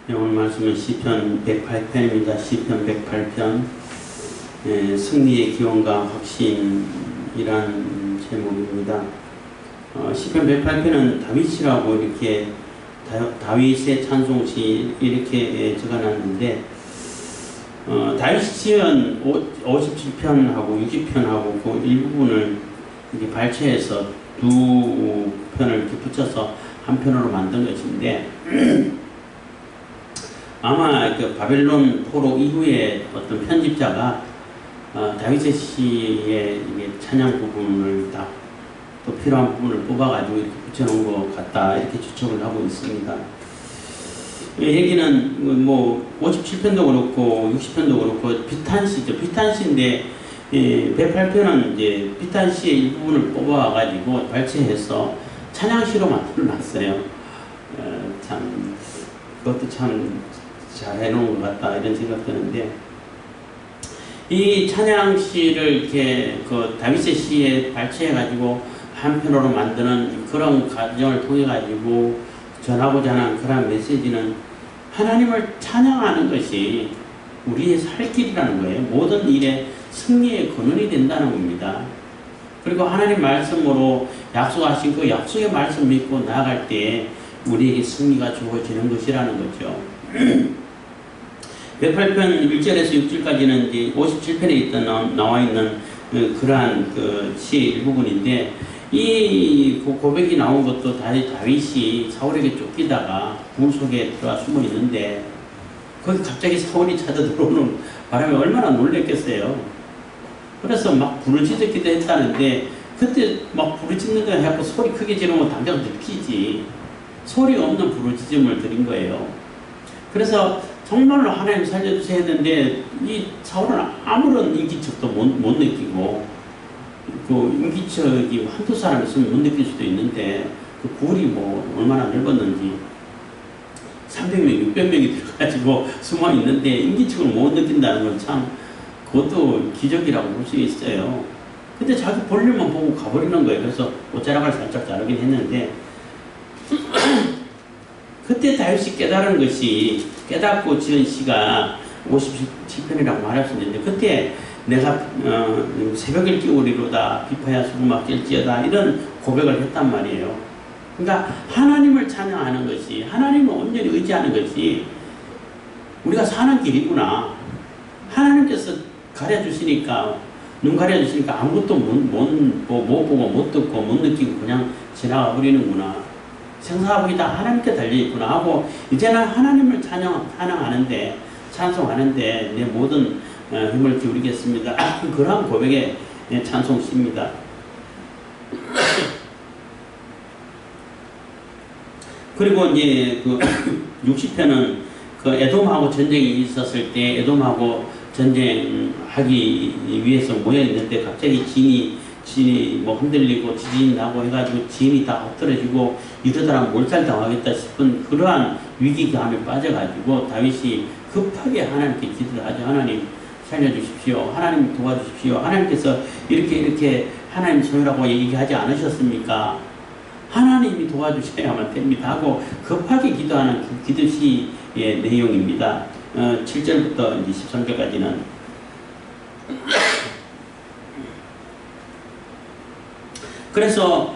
오늘 말씀은 시편 108편입니다. 시편 108편 승리의 기원과 확신이란 제목입니다. 시편 108편은 다윗이라고 이렇게 다윗의 찬송시 이렇게 적어놨는데 다윗이 지은 57편하고 60편하고 그 일부분을 이렇게 발췌해서 두 편을 이렇게 붙여서 한 편으로 만든 것인데 아마 그 바벨론 포로 이후에 어떤 편집자가 다윗의 시의 찬양 부분을 다 또 필요한 부분을 뽑아가지고 이렇게 붙여놓은 것 같다 이렇게 추측을 하고 있습니다. 이 얘기는 뭐 57편도 그렇고 60편도 그렇고 비탄시죠. 비탄시인데 108편은 이제 비탄시의 일부분을 뽑아가지고 발췌해서 찬양시로 만들어놨어요. 참 그것도 참 잘 해놓은 것 같다 이런 생각 드는데 이 찬양시를 이렇게 그 다윗의 시에 발췌해가지고 한편으로 만드는 그런 과정을 통해 가지고 전하고자 하는 그런 메시지는 하나님을 찬양하는 것이 우리의 살 길이라는 거예요. 모든 일에 승리의 근원이 된다는 겁니다. 그리고 하나님 말씀으로 약속하신 그 약속의 말씀 믿고 나아갈 때 우리에게 승리가 주어지는 것이라는 거죠. 108편 1절에서 6절까지는 이제 57편에 있던 나와 있는 그러한 그 시의 일부분인데 이 고백이 나온 것도 다윗이 사울에게 쫓기다가 굴 속에 들어와 숨어 있는데 거기 갑자기 사울이 찾아 들어오는 바람에 얼마나 놀랬겠어요. 그래서 막 부르짖기도 했다는데 그때 막 부르짖는다 해갖고 소리 크게 지르면 당장 들키지. 소리 없는 부르짖음을 드린 거예요. 그래서 정말로 하나님 살려주셔야 했는데 이 사울은 아무런 인기척도 못 느끼고 그 인기척이 한두 사람 있으면 못 느낄 수도 있는데 그 굴이 뭐 얼마나 넓었는지 300명, 600명이 들어가지고 숨어 있는데 인기척을 못 느낀다는 건 참 그것도 기적이라고 볼 수 있어요. 근데 자기 볼일만 보고 가버리는 거예요. 그래서 옷자락을 살짝 자르긴 했는데 그때 다윗이 깨달은 것이 깨닫고 지은 시가 57편이라고 말할 수 있는데 그때 내가 새벽을 끼우리로다 비파야 수금아 깰지어다 이런 고백을 했단 말이에요. 그러니까 하나님을 찬양하는 것이 하나님을 온전히 의지하는 것이 우리가 사는 길이구나. 하나님께서 가려주시니까 눈 가려주시니까 아무것도 못 보고 못 듣고 못 느끼고 그냥 지나가 버리는구나. 생사하고 다 하나님께 달려있구나 하고 이제는 하나님을 찬양하는데 찬송하는데 내 모든 힘을 기울이겠습니다. 그러한 고백의 찬송시입니다. 그리고 이제 그 60편은 그 에돔하고 전쟁이 있었을 때 에돔하고 전쟁하기 위해서 모여 있는데 갑자기 진이 뭐 흔들리고 지진이 나고 해가지고 진이 다 엎드러지고 이러다가 몰살당하겠다 싶은 그러한 위기감에 빠져가지고 다윗이 급하게 하나님께 기도를 하죠. 하나님 살려주십시오. 하나님 도와주십시오. 하나님께서 이렇게 하나님 소유라고 얘기하지 않으셨습니까? 하나님이 도와주셔야만 됩니다 하고 급하게 기도하는 기도시의 내용입니다. 7절부터 이제 13절까지는 그래서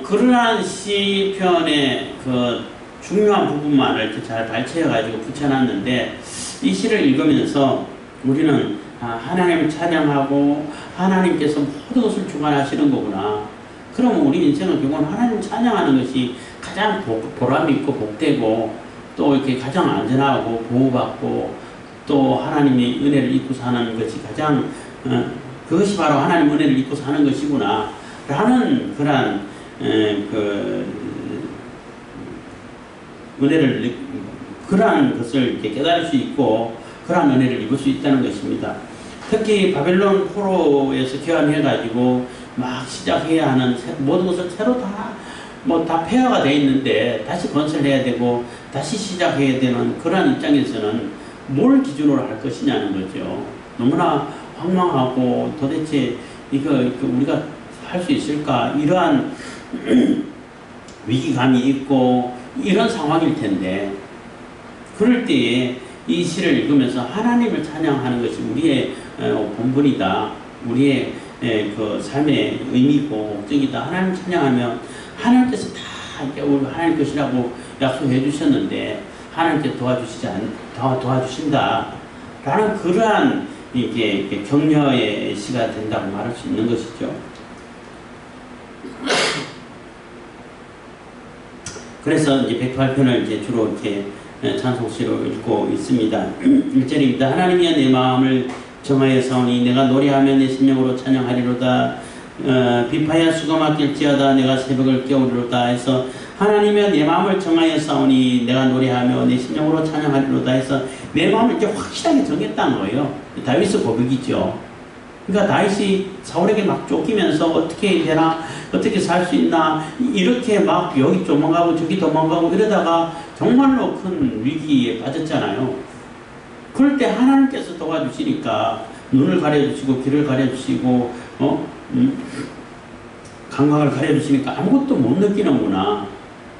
그러한 시편의 그 중요한 부분만을 이렇게 잘 발췌해가지고 붙여놨는데 이 시를 읽으면서 우리는 하나님을 찬양하고 하나님께서 모든 것을 주관하시는 거구나. 그러면 우리 인생은 결국은 하나님을 찬양하는 것이 가장 보람이 있고 복되고 또 이렇게 가장 안전하고 보호받고 또 하나님의 은혜를 입고 사는 것이 가장 그것이 바로 하나님 은혜를 입고 사는 것이구나 라는 그러한 은혜를 그러한 것을 이렇게 깨달을 수 있고 그러한 은혜를 입을 수 있다는 것입니다. 특히 바벨론 포로에서 귀환해가지고 막 시작해야 하는 모든 것을 새로 다 폐허가 되어 있는데 다시 건설해야 되고 다시 시작해야 되는 그러한 입장에서는 뭘 기준으로 할 것이냐는 거죠. 너무나 황망하고 도대체 이거 우리가 할 수 있을까 이러한 위기감이 있고 이런 상황일 텐데 그럴 때에 이 시를 읽으면서 하나님을 찬양하는 것이 우리의 본분이다. 우리의 그 삶의 의미고 목적이다. 하나님 찬양하면 하나님께서 다 우리 하나님 것이라고 약속해 주셨는데 하나님께서 도와주신다. 라는 그러한 이게 격려의 시가 된다고 말할 수 있는 것이죠. 그래서 이제 108편을 이제 주로 이렇게 찬송시로 읽고 있습니다. 1절입니다. 하나님이여 내 마음을 정하여 사오니 내가 노래하며 내 심령으로 찬양하리로다. 비파야 수가 맡길지어다 내가 새벽을 깨우리로다 해서 하나님이여 내 마음을 정하여 사오니 내가 노래하며 내 심령으로 찬양하리로다 해서 내 마음을 이렇게 확실하게 정했다는 거예요. 다윗의 고백이죠. 그러니까 다윗이 사울에게 막 쫓기면서 어떻게 해야 되나 어떻게 살 수 있나 이렇게 막 여기 도망가고 저기 도망가고 이러다가 정말로 큰 위기에 빠졌잖아요. 그럴 때 하나님께서 도와주시니까 눈을 가려주시고 귀를 가려주시고 감각을 가려주시니까 아무것도 못 느끼는구나.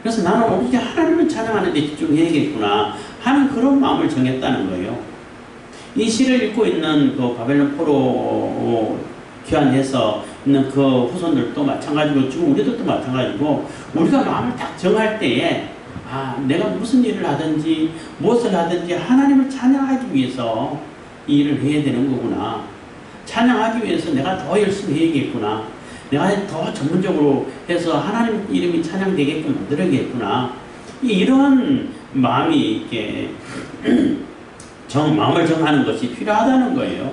그래서 나는 오직 하나님을 찬양하는 데 집중해야겠구나 하는 그런 마음을 정했다는 거예요. 이 시를 읽고 있는 그 바벨론 포로 귀환해서 있는 그 후손들도 마찬가지고 지금 우리들도 마찬가지고 우리가 마음을 딱 정할 때에 내가 무슨 일을 하든지 무엇을 하든지 하나님을 찬양하기 위해서 이 일을 해야 되는 거구나. 찬양하기 위해서 내가 더 열심히 해야겠구나. 내가 더 전문적으로 해서 하나님 이름이 찬양되게끔 만들어야겠구나. 이런 마음이 이렇게 마음을 정하는 것이 필요하다는 거예요.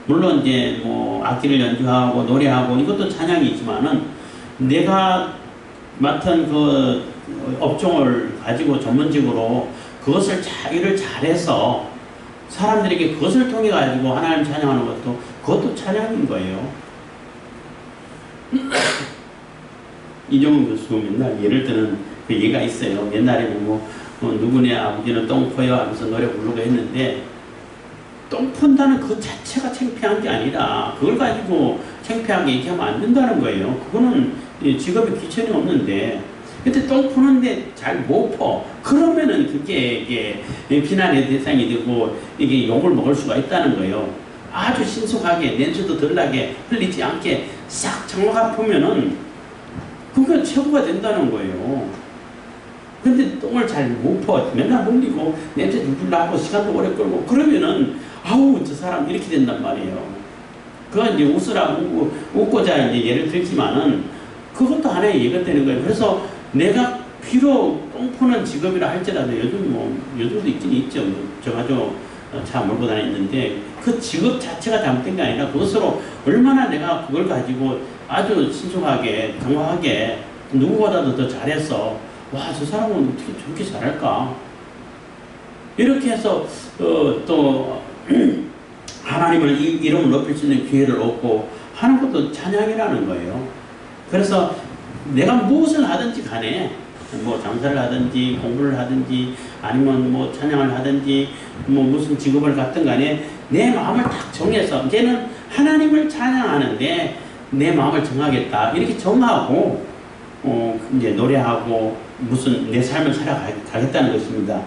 물론 이제 뭐 악기를 연주하고 노래하고 이것도 찬양이지만은 내가 맡은 그 업종을 가지고 전문적으로 그것을 일을 잘해서 사람들에게 그것을 통해 가지고 하나님 찬양하는 것도 그것도 찬양인 거예요. 이종훈 교수 맨날 예를 드는 그 예가 있어요. 옛날에는 누구네 아버지는 똥포요 하면서 노래 부르고 했는데 똥 푼다는 그 자체가 창피한 게 아니라 그걸 가지고 창피하게 얘기하면 안 된다는 거예요. 그거는 직업에 기천이 없는데 근데 똥 푸는데 잘 못 퍼. 그러면은 그게 비난의 대상이 되고 이게 욕을 먹을 수가 있다는 거예요. 아주 신속하게 냄새도 덜 나게 흘리지 않게 싹 장마가 푸면은 그게 최고가 된다는 거예요. 근데 똥을 잘 못 퍼. 맨날 흘리고 냄새 줄줄 나고 시간도 오래 끌고 그러면은 아우 저 사람 이렇게 된단 말이에요. 그건 이제 웃고자 이제 예를 들지만은 그것도 하나의 예가 되는 거예요. 그래서 내가 비록 똥 푸는 직업이라 할지라도 요즘도 있긴 있죠. 저 가지고 차 몰고 다니는데 그 직업 자체가 잘못된 게 아니라 그것으로 얼마나 내가 그걸 가지고 아주 신속하게 정확하게 누구보다도 더 잘해서 와 저 사람은 어떻게 저렇게 잘할까 이렇게 해서 또 하나님을 이름을 높일 수 있는 기회를 얻고 하는 것도 찬양이라는 거예요. 그래서 내가 무엇을 하든지 간에 뭐 장사를 하든지 공부를 하든지 아니면 뭐 찬양을 하든지 뭐 무슨 직업을 갖든 간에 내 마음을 딱 정해서 이제는 하나님을 찬양하는데 내 마음을 정하겠다 이렇게 정하고 이제 노래하고 무슨 내 삶을 살아가겠다는 것입니다.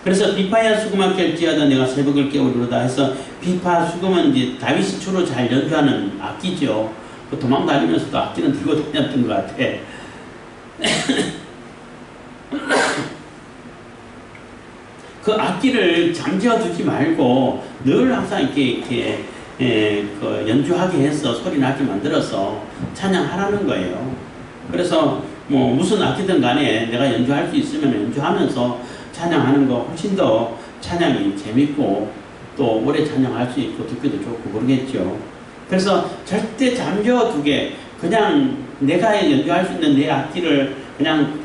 그래서 비파야 수금아 깰지어다 내가 새벽을 깨우리로다 해서 비파 수금은 이제 다윗이 주로 잘 연주하는 악기죠. 도망다니면서도 악기는 들고 다녔던 것 같아. 그 악기를 잠재워두지 말고 늘 항상 이렇게 그 연주하게 해서 소리 나게 만들어서 찬양하라는 거예요. 그래서 뭐 무슨 악기든 간에 내가 연주할 수 있으면 연주하면서 찬양하는 거 훨씬 더 찬양이 재밌고 또 오래 찬양할 수 있고 듣기도 좋고 그러겠죠. 그래서 절대 잠재워두게 그냥 내가 연주할 수 있는 내 악기를 그냥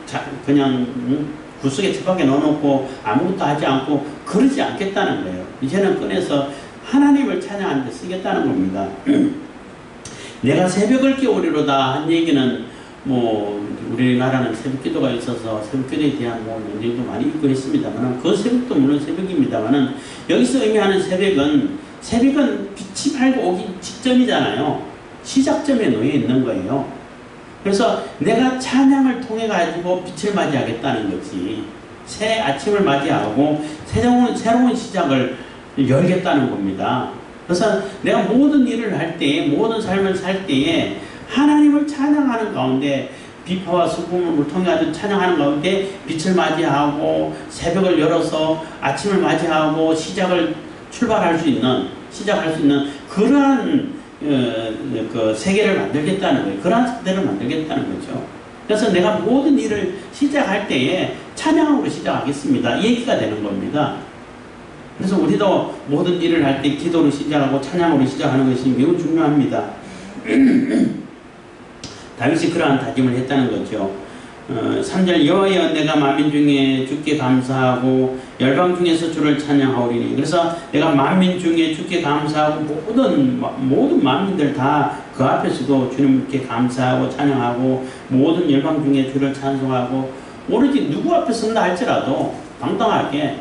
구석에 첩하게 넣어놓고 아무것도 하지 않고 그러지 않겠다는 거예요. 이제는 꺼내서 하나님을 찬양하는 데 쓰겠다는 겁니다. 내가 새벽을 깨우리로다 한 얘기는 뭐 우리나라는 새벽 기도가 있어서 새벽 기도에 대한 뭐 논쟁도 많이 있고 했습니다만 그 새벽도 물론 새벽입니다만 여기서 의미하는 새벽은 빛이 밝고 오기 직전이잖아요. 시작점에 놓여 있는 거예요. 그래서 내가 찬양을 통해 가지고 빛을 맞이하겠다는 거지. 새 아침을 맞이하고 새로운 시작을 열겠다는 겁니다. 그래서 내가 모든 일을 할 때에, 모든 삶을 살 때에 하나님을 찬양하는 가운데, 비파와 수금을 통해 가지고 찬양하는 가운데 빛을 맞이하고 새벽을 열어서 아침을 맞이하고 시작할 수 있는 그러한 그 세계를 만들겠다는 거예요. 그러한 세계를 만들겠다는 거죠. 그래서 내가 모든 일을 시작할 때에 찬양으로 시작하겠습니다. 이 얘기가 되는 겁니다. 그래서 우리도 모든 일을 할 때 기도로 시작하고 찬양으로 시작하는 것이 매우 중요합니다. 다윗이 그러한 다짐을 했다는 거죠. 3절 여호와의 은혜가 만민 중에 주께 감사하고 열방 중에서 주를 찬양하오리니. 그래서 내가 만민 중에 주께 감사하고 모든 만민들 다 그 앞에서도 주님께 감사하고 찬양하고 모든 열방 중에 주를 찬송하고 오로지 누구 앞에 선다 할지라도 당당하게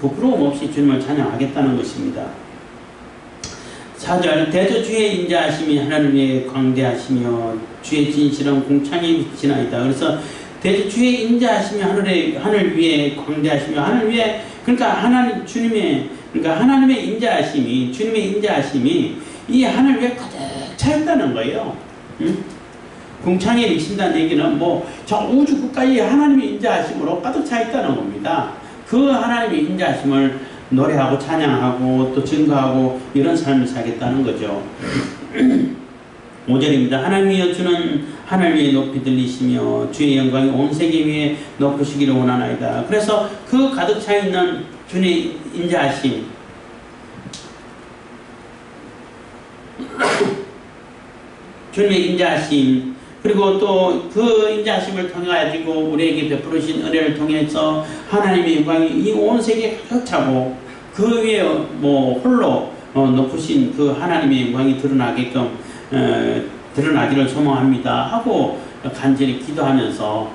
부끄러움 없이 주님을 찬양하겠다는 것입니다. 4절 대저 주의 인자하심이 하늘을 위해 광대하시며 주의 진실은 공창에 비치나이다. 그래서 대저 주의 인자하심이 하늘 위에 광대하시며 하늘 위에 그러니까 하나님의 인자하심이 주님의 인자하심이 이 하늘 위에 가득 차 있다는 거예요. 공창에 비친다는 얘기는 저 우주 끝까지 하나님의 인자하심으로 가득 차 있다는 겁니다. 그 하나님의 인자하심을 노래하고 찬양하고 또 증거하고 이런 삶을 살겠다는 거죠. 5절입니다. 하나님이여 주는 하늘 위에 높이 들리시며 주의 영광이 온 세계 위에 높으시기를 원하나이다. 그래서 그 가득 차 있는 주님의 인자하심, 주님의 인자하심, 그리고 또 그 인자하심을 통해 가지고 우리에게 베풀으신 은혜를 통해서 하나님의 영광이 이 온 세계에 가득 차고 그 위에 홀로 높으신 그 하나님의 영광이 드러나기를 소망합니다 하고 간절히 기도하면서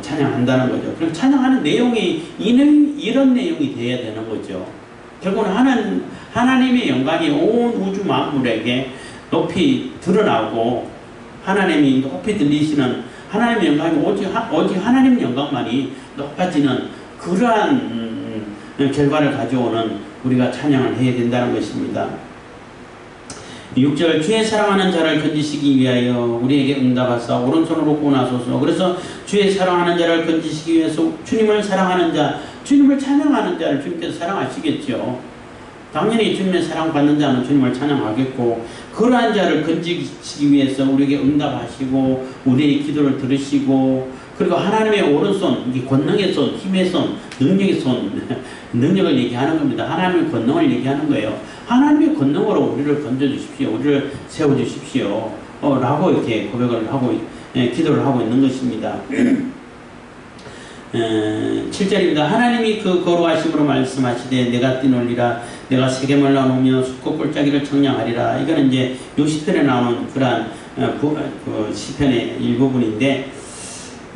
찬양한다는 거죠. 그럼 찬양하는 내용이 이런 내용이 되어야 되는 거죠. 결국은 하나님의 영광이 온 우주 만물에게 높이 드러나고 하나님이 높이 들리시는 하나님의 영광이 오직 하나님 영광만이 높아지는 그러한 결과를 가져오는 우리가 찬양을 해야 된다는 것입니다. 6절 주의 사랑하는 자를 건지시기 위하여 우리에게 응답하사 오른손으로 꼬나소서. 그래서 주의 사랑하는 자를 건지시기 위해서 주님을 사랑하는 자, 주님을 찬양하는 자를 주님께서 사랑하시겠죠. 당연히 주님의 사랑받는 자는 주님을 찬양하겠고 그러한 자를 건지시기 위해서 우리에게 응답하시고 우리의 기도를 들으시고 그리고 하나님의 오른손, 권능의 손, 힘의 손, 능력의 손, 능력을 얘기하는 겁니다. 하나님의 권능을 얘기하는 거예요. 하나님의 권능으로 우리를 건져주십시오. 우리를 세워주십시오. 라고 이렇게 고백을 하고, 기도를 하고 있는 것입니다. 7절입니다. 하나님이 그 거룩하심으로 말씀하시되 내가 뛰놀리라 내가 세겜을 나누며 숫꽃 골짜기를 청량하리라. 이거는 이제 요 시편에 나오는 그러한 시편의 일부분인데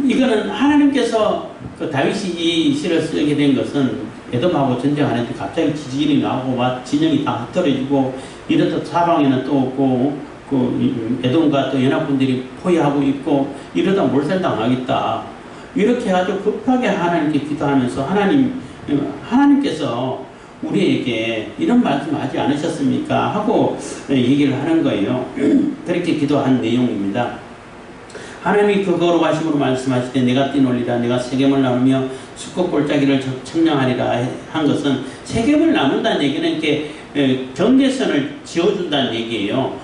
이거는 하나님께서 그 다윗이 이 시를 쓰게 된 것은 에돔하고 전쟁하는데 갑자기 지진이 나고 막 진영이 다 흩어지고 이렇다 사방에는 또 없고 그 에돔과 또 연합군들이 포위하고 있고 이러다 몰살당하겠다. 이렇게 아주 급하게 하나님께 기도하면서 하나님께서 우리에게 이런 말씀 하지 않으셨습니까? 하고 얘기를 하는 거예요. 그렇게 기도한 내용입니다. 하나님이 그 거룩하심으로 말씀하실 때 내가 뛰놀리라 내가 세겜을 나누며 숫꽃 골짜기를 청량하리라 한 것은 세겜을 나눈다는 얘기는 이렇게 경계선을 지어준다는 얘기예요.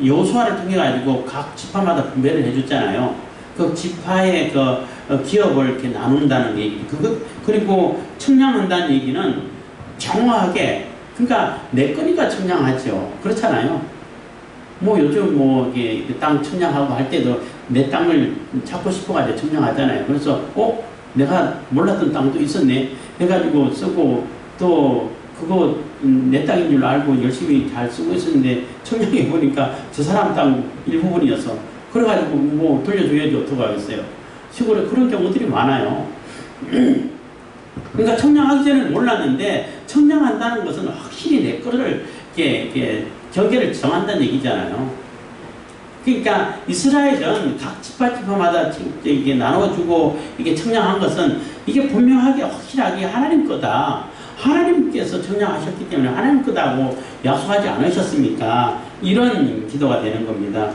여호수아를 통해 가지고 각 지파마다 분배를 해줬잖아요. 그 지파의 기업을 이렇게 나눈다는 얘기. 그리고 청량한다는 얘기는 정확하게, 그러니까 내 거니까 청량하죠. 그렇잖아요. 요즘 이게 땅 청량하고 할 때도 내 땅을 찾고 싶어가지고 청량하잖아요. 그래서, 내가 몰랐던 땅도 있었네. 해가지고 쓰고, 또, 그거 내 땅인 줄 알고 열심히 잘 쓰고 있었는데, 청량해보니까 저 사람 땅 일부분이어서, 그래가지고 돌려줘야지 어떡하겠어요. 시골에 그런 경우들이 많아요. 그러니까 청량하기 전에는 몰랐는데 청량한다는 것은 확실히 내 거를 이렇게 경계를 정한다는 얘기잖아요. 그러니까 이스라엘은 각 지파마다 이게 나눠주고 이게 청량한 것은 이게 분명하게 확실하게 하나님 거다. 하나님께서 청량하셨기 때문에 하나님 거다고 약속하지 않으셨습니까? 이런 기도가 되는 겁니다.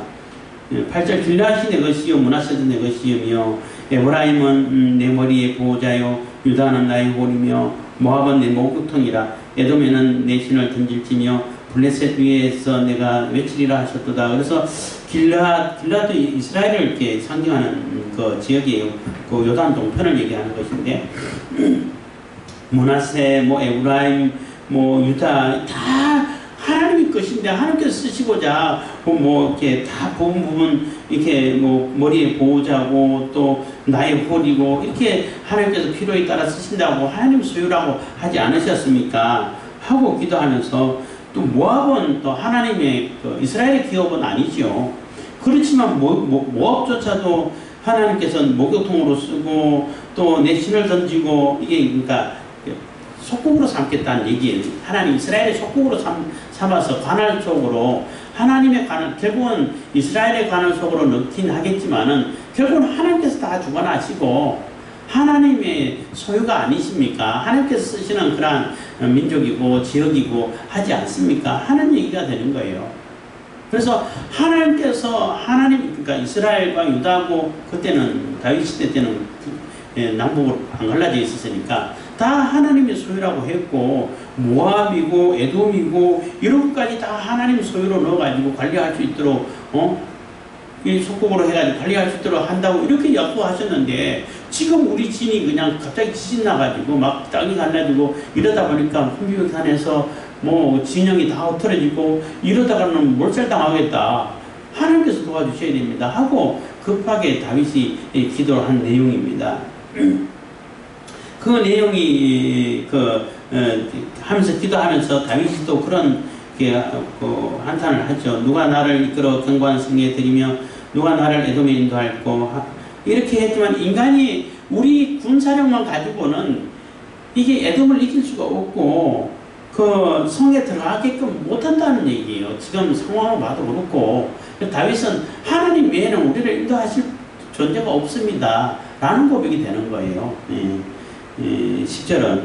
8절 길르앗이 내 것이요 므낫세도 내 것이며 에브라임은 내 머리의 보호자요 유다는 나의 홀이며 모압은 내 목욕통이라 에돔에는 내 신을 던질지며 블레셋 위에서 내가 외치리라 하셨도다. 그래서 길르앗도 이스라엘을 이렇게 상징하는 그 지역이에요. 그 요단 동편을 얘기하는 것인데 므낫세, 뭐 에브라임, 뭐 유다 다 하나님의 것인데 하나님께서 쓰시고자 뭐 이렇게 다 부분 이렇게 뭐 머리에 보호자고 또 나의 홀이고 이렇게 하나님께서 필요에 따라 쓰신다고 하나님 소유라고 하지 않으셨습니까? 하고 기도하면서 또 모압은 또 하나님의 그 이스라엘의 기업은 아니죠. 그렇지만 모압조차도 하나님께서는 목욕통으로 쓰고 또 내 신을 던지고 이게 그러니까 속국으로 삼겠다는 얘기예요. 하나님 이스라엘의 속국으로 삼아서 관할 속으로 하나님의 관을 결국은 이스라엘의 관할 속으로 넣긴 하겠지만은 결국은 하나님께서 다 주관하시고 하나님의 소유가 아니십니까? 하나님께서 쓰시는 그러한 민족이고 지역이고 하지 않습니까? 하는 얘기가 되는 거예요. 그래서 하나님께서 그러니까 이스라엘과 유다하고 그때는 다윗 시대 때는 남북으로 안 갈라져 있었으니까 다 하나님의 소유라고 했고 모압이고 에돔이고 이런 것까지 다 하나님 소유로 넣어가지고 관리할 수 있도록 이 속국으로 해가지고 관리할 수 있도록 한다고 이렇게 약속하셨는데 지금 우리 진이 그냥 갑자기 지진 나가지고 막 땅이 갈라지고 이러다 보니까 혼비백산에서 뭐 진영이 다 흩어지고 이러다가는 몰살당하겠다. 하나님께서 도와주셔야 됩니다. 하고 급하게 다윗이 기도를 한 내용입니다. 그 내용이 하면서 기도하면서 다윗이 또 그런 한탄을 하죠. 누가 나를 이끌어 견고한 성에 들이며 누가 나를 에돔에 인도할꼬 이렇게 했지만 인간이 우리 군사력만 가지고는 이게 에돔을 이길 수가 없고 그 성에 들어가게끔 못한다는 얘기예요. 지금 상황을 봐도 그렇고 다윗은 하나님 외에는 우리를 인도하실 존재가 없습니다. 라는 고백이 되는 거예요. 10절은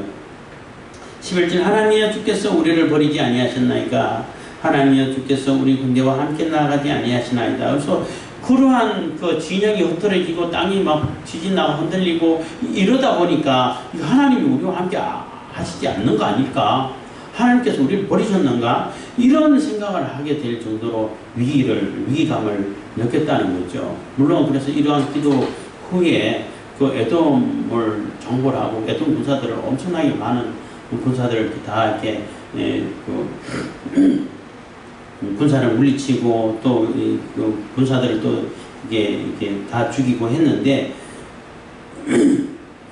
11절 하나님이여 주께서 우리를 버리지 아니하셨나이까 하나님이여 주께서 우리 군대와 함께 나아가지 아니하시나이다. 그래서 그러한 그 진영이 흩어지고 땅이 막 지진 나고 흔들리고 이러다 보니까 하나님이 우리와 함께 하시지 않는 거 아닐까? 하나님께서 우리를 버리셨는가? 이런 생각을 하게 될 정도로 위기감을 느꼈다는 거죠. 물론 그래서 이러한 기도 후에 그 에돔을 정벌 하고 에돔 군사들을 엄청나게 많은 군사들을 다 이렇게 군사를 물리치고 또 그 군사들을 또 이게 다 죽이고 했는데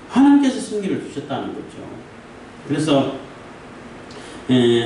하나님께서 승리를 주셨다는 거죠. 그래서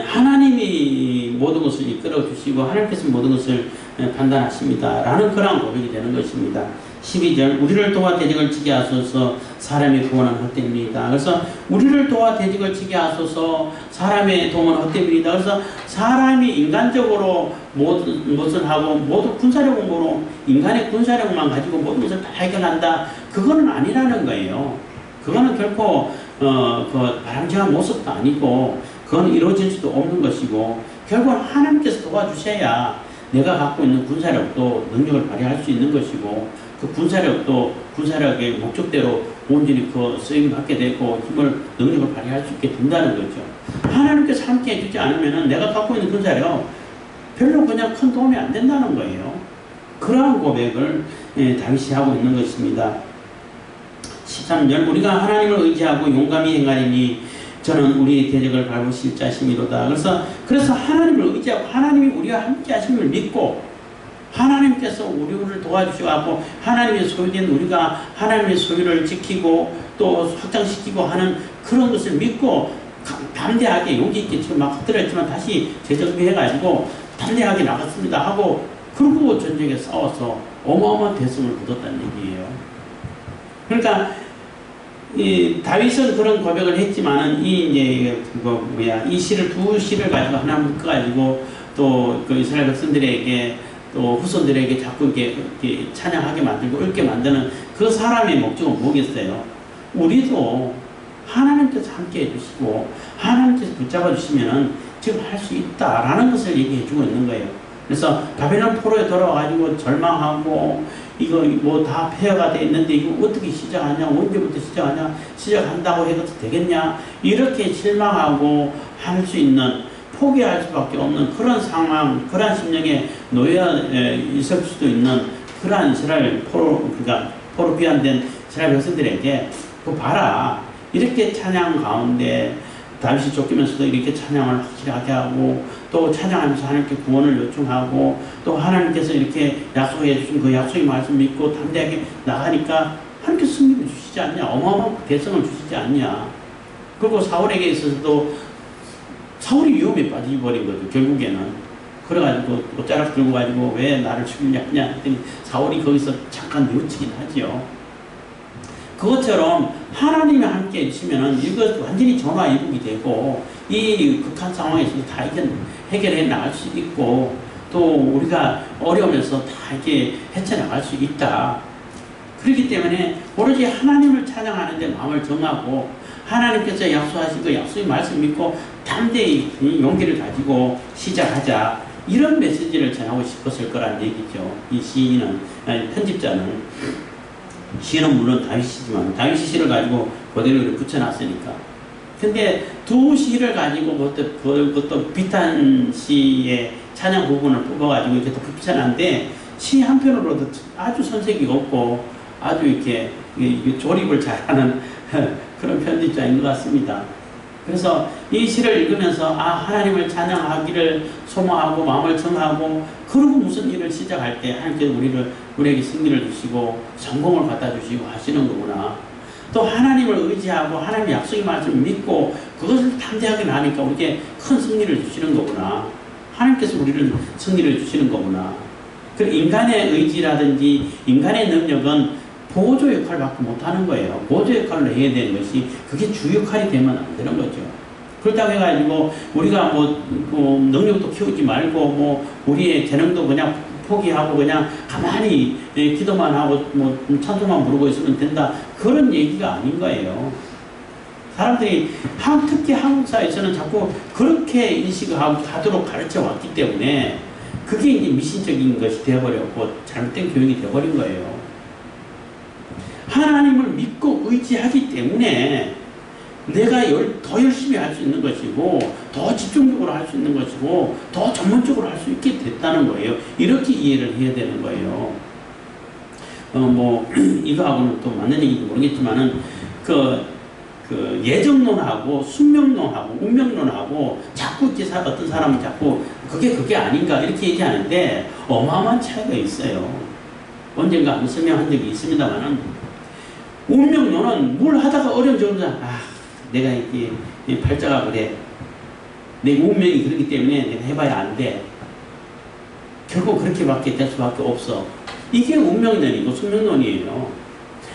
하나님이 모든 것을 이끌어 주시고 하나님께서 모든 것을 판단하십니다. 라는 그런 고백이 되는 것입니다. 12절 우리를 도와 대적을 치게 하소서 사람의 구원은 헛됨이다. 그래서 우리를 도와 대적을 치게 하소서 사람의 도움은 헛됨이다. 그래서 사람이 인간적으로 모든 것을 하고 모두 군사력으로 인간의 군사력만 가지고 모든 것을 다 해결한다. 그거는 아니라는 거예요. 그거는 결코 그 바람직한 모습도 아니고 그건 이루어질 수도 없는 것이고 결국은 하나님께서 도와주셔야 내가 갖고 있는 군사력도 능력을 발휘할 수 있는 것이고 그 군사력도 군사력의 목적대로 온전히 그 쓰임 받게 되고 힘을 능력을 발휘할 수 있게 된다는 거죠. 하나님께서 함께 해주지 않으면 내가 갖고 있는 군사력 별로 그냥 큰 도움이 안 된다는 거예요. 그러한 고백을 다윗이 하고 있는 것입니다. 13절 우리가 하나님을 의지하고 용감히 행하리니 저는 우리의 대적을 밟으실 자심이로다. 그래서 하나님을 의지하고 하나님이 우리와 함께 하심을 믿고 하나님께서 우리를 도와주셔서 하나님의 소유된 우리가 하나님의 소유를 지키고 또 확장시키고 하는 그런 것을 믿고 담대하게 용기 있게 지금 막 흩어졌지만 다시 재정비해가지고 담대하게 나갔습니다 하고 그러고 전쟁에 싸워서 어마어마한 대승을 거뒀다는 얘기예요. 그러니까 이 다윗은 그런 고백을 했지만은 이 시를 두 시를 가지고 하나 묶어가지고 또 그 이스라엘 백성들에게 또 후손들에게 자꾸 이렇게 찬양하게 만들고 읽게 만드는 그 사람의 목적은 뭐겠어요? 우리도 하나님께서 함께 해주시고 하나님께서 붙잡아 주시면은 지금 할 수 있다라는 것을 얘기해 주고 있는 거예요. 그래서 바벨론 포로에 돌아와가지고 절망하고 이거 뭐 다 폐허가 돼 있는데 이거 어떻게 시작하냐, 언제부터 시작하냐, 시작한다고 해도 되겠냐, 이렇게 실망하고 할 수 있는, 포기할 수밖에 없는 그런 상황, 그런 심령에 놓여 있을 수도 있는 그러한 이스라엘 그러니까 포로 귀환된 이스라엘 백성들에게 그 봐라, 이렇게 찬양 가운데 다윗이 쫓기면서도 이렇게 찬양을 확실하게 하고 또 찬양하면서 하나님께 구원을 요청하고 또 하나님께서 이렇게 약속해 주신 그 약속의 말씀 믿고 담대하게 나가니까 하나님께서 승리를 주시지 않냐, 어마어마한 대성을 주시지 않냐. 그리고 사울에게 있어서도 사울이 위험에 빠져버린 거죠, 결국에는. 그래가지고 옷자락 들고 가지고 왜 나를 죽이냐 했더니 사울이 거기서 잠깐 뉘우치긴 하죠. 그것처럼 하나님이 함께 해주시면은 이거 완전히 전화위복이 되고 이 극한 상황에서도 다 해결해 나갈 수 있고 또 우리가 어려우면서 다 이렇게 헤쳐나갈 수 있다. 그렇기 때문에 오로지 하나님을 찬양하는데 마음을 정하고 하나님께서 약속하신 그 약속의 말씀 믿고 담대히 용기를 가지고 시작하자, 이런 메시지를 전하고 싶었을 거란 얘기죠. 이 시인은, 편집자는. 시는 물론 다윗이지만 다윗이 시를 가지고 그대로 붙여놨으니까. 근데 두 시를 가지고 그것도 비탄 시의 찬양 부분을 뽑아가지고 이렇게 또 붙여놨는데 시 한편으로도 아주 선색이 없고 아주 이렇게 조립을 잘하는 그런 편집자인 것 같습니다. 그래서 이 시를 읽으면서 하나님을 찬양하기를 소망하고 마음을 정하고, 그리고 무슨 일을 시작할 때 하나님께서 우리에게 승리를 주시고 성공을 갖다 주시고 하시는 거구나. 또 하나님을 의지하고 하나님의 약속의 말씀을 믿고 그것을 담대하게 나니까 우리에게 큰 승리를 주시는 거구나. 하나님께서 우리를 승리를 주시는 거구나. 그 인간의 의지라든지 인간의 능력은 보조 역할밖에 못하는 거예요. 보조 역할을 해야 되는 것이, 그게 주 역할이 되면 안 되는 거죠. 그렇다고 해가지고 우리가 뭐 능력도 키우지 말고 뭐 우리의 재능도 그냥 포기하고 그냥 가만히 기도만 하고 뭐 찬송만 부르고 있으면 된다, 그런 얘기가 아닌 거예요. 사람들이 특히 한국 사회에서는 자꾸 그렇게 인식하도록 가르쳐 왔기 때문에 그게 이제 미신적인 것이 되어버렸고 잘못된 교육이 되어버린 거예요. 하나님을 믿고 의지하기 때문에 내가 더 열심히 할 수 있는 것이고 더 집중적으로 할 수 있는 것이고 더 전문적으로 할 수 있게 됐다는 거예요. 이렇게 이해를 해야 되는 거예요. 뭐 이거하고는 또 맞는 얘기인지 모르겠지만은 그 예정론하고 숙명론하고 운명론하고 자꾸 이렇게 어떤 사람은 자꾸 그게 아닌가 이렇게 얘기하는데 어마어마한 차이가 있어요. 언젠가 한번 설명한 적이 있습니다만은, 운명론은 뭘 하다가 어려운 점은 내가 이게 팔자가 그래, 내 운명이 그렇기 때문에 내가 해봐야 안 돼, 결국 그렇게밖에 될 수밖에 없어, 이게 운명론이고 숙명론이에요.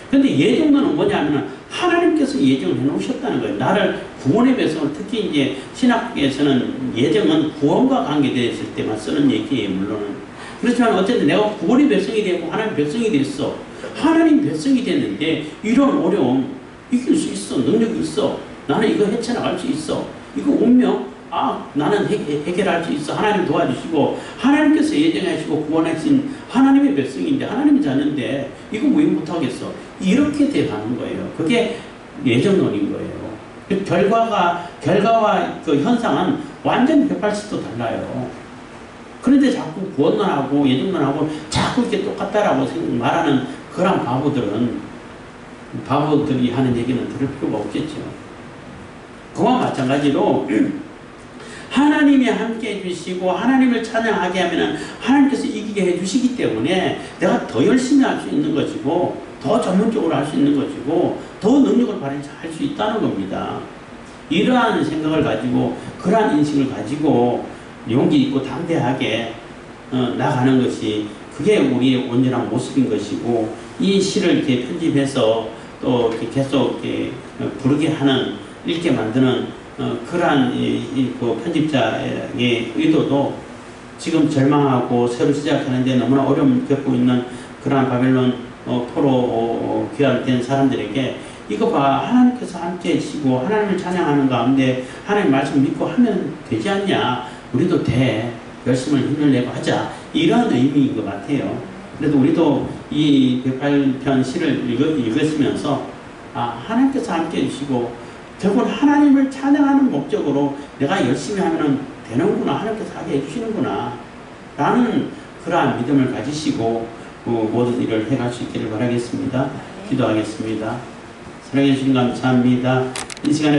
그런데 예정론은 뭐냐면 하나님께서 예정을 해놓으셨다는 거예요. 나를 구원의 백성을, 특히 이제 신학에서는 예정은 구원과 관계되었을 때만 쓰는 얘기예요. 물론은 그렇지만 어쨌든 내가 구원의 백성이 되고 하나님 백성이 됐어. 하나님 백성이 됐는데 이런 어려움 이길 수 있어. 능력이 있어. 나는 이거 헤쳐나갈 수 있어. 이거 운명, 나는 해결할 수 있어. 하나님 도와주시고 하나님께서 예정하시고 구원하신 하나님의 백성인데 하나님의 자녀인데 이거 왜 못하겠어. 이렇게 돼가는 거예요. 그게 예정론인 거예요. 결과와 그 현상은 완전히 180도 달라요. 그런데 자꾸 구원론하고 예정론하고 자꾸 이렇게 똑같다라고 말하는 그런 바보들이 하는 얘기는 들을 필요가 없겠죠. 그와 마찬가지로 하나님이 함께 해주시고 하나님을 찬양하게 하면 하나님께서 이기게 해주시기 때문에 내가 더 열심히 할 수 있는 것이고 더 전문적으로 할 수 있는 것이고 더 능력을 발휘할 수 있다는 겁니다. 이러한 생각을 가지고 그러한 인식을 가지고 용기 있고 담대하게 나가는 것이, 그게 우리의 온전한 모습인 것이고, 이 시를 이렇게 편집해서 또 이렇게 계속 이렇게 부르게 하는, 읽게 만드는 그러한 그 편집자의 의도도 지금 절망하고 새로 시작하는데 너무나 어려움을 겪고 있는 그러한 바벨론 포로 귀환된 사람들에게 이거 봐, 하나님께서 함께 해주시고 하나님을 찬양하는 가운데 하나님 말씀 믿고 하면 되지 않냐, 우리도 돼, 열심을 힘을 내고 하자, 이런 의미인 것 같아요. 그래도 우리도 이 108편 시를 읽었으면서 하나님께서 함께 해주시고 결국은 하나님을 찬양하는 목적으로 내가 열심히 하면 되는구나, 하나님께서 하게 해주시는구나 라는 그러한 믿음을 가지시고 모든 일을 해갈 수 있기를 바라겠습니다. 기도하겠습니다. 사랑해 주신 감사합니다. 이 시간에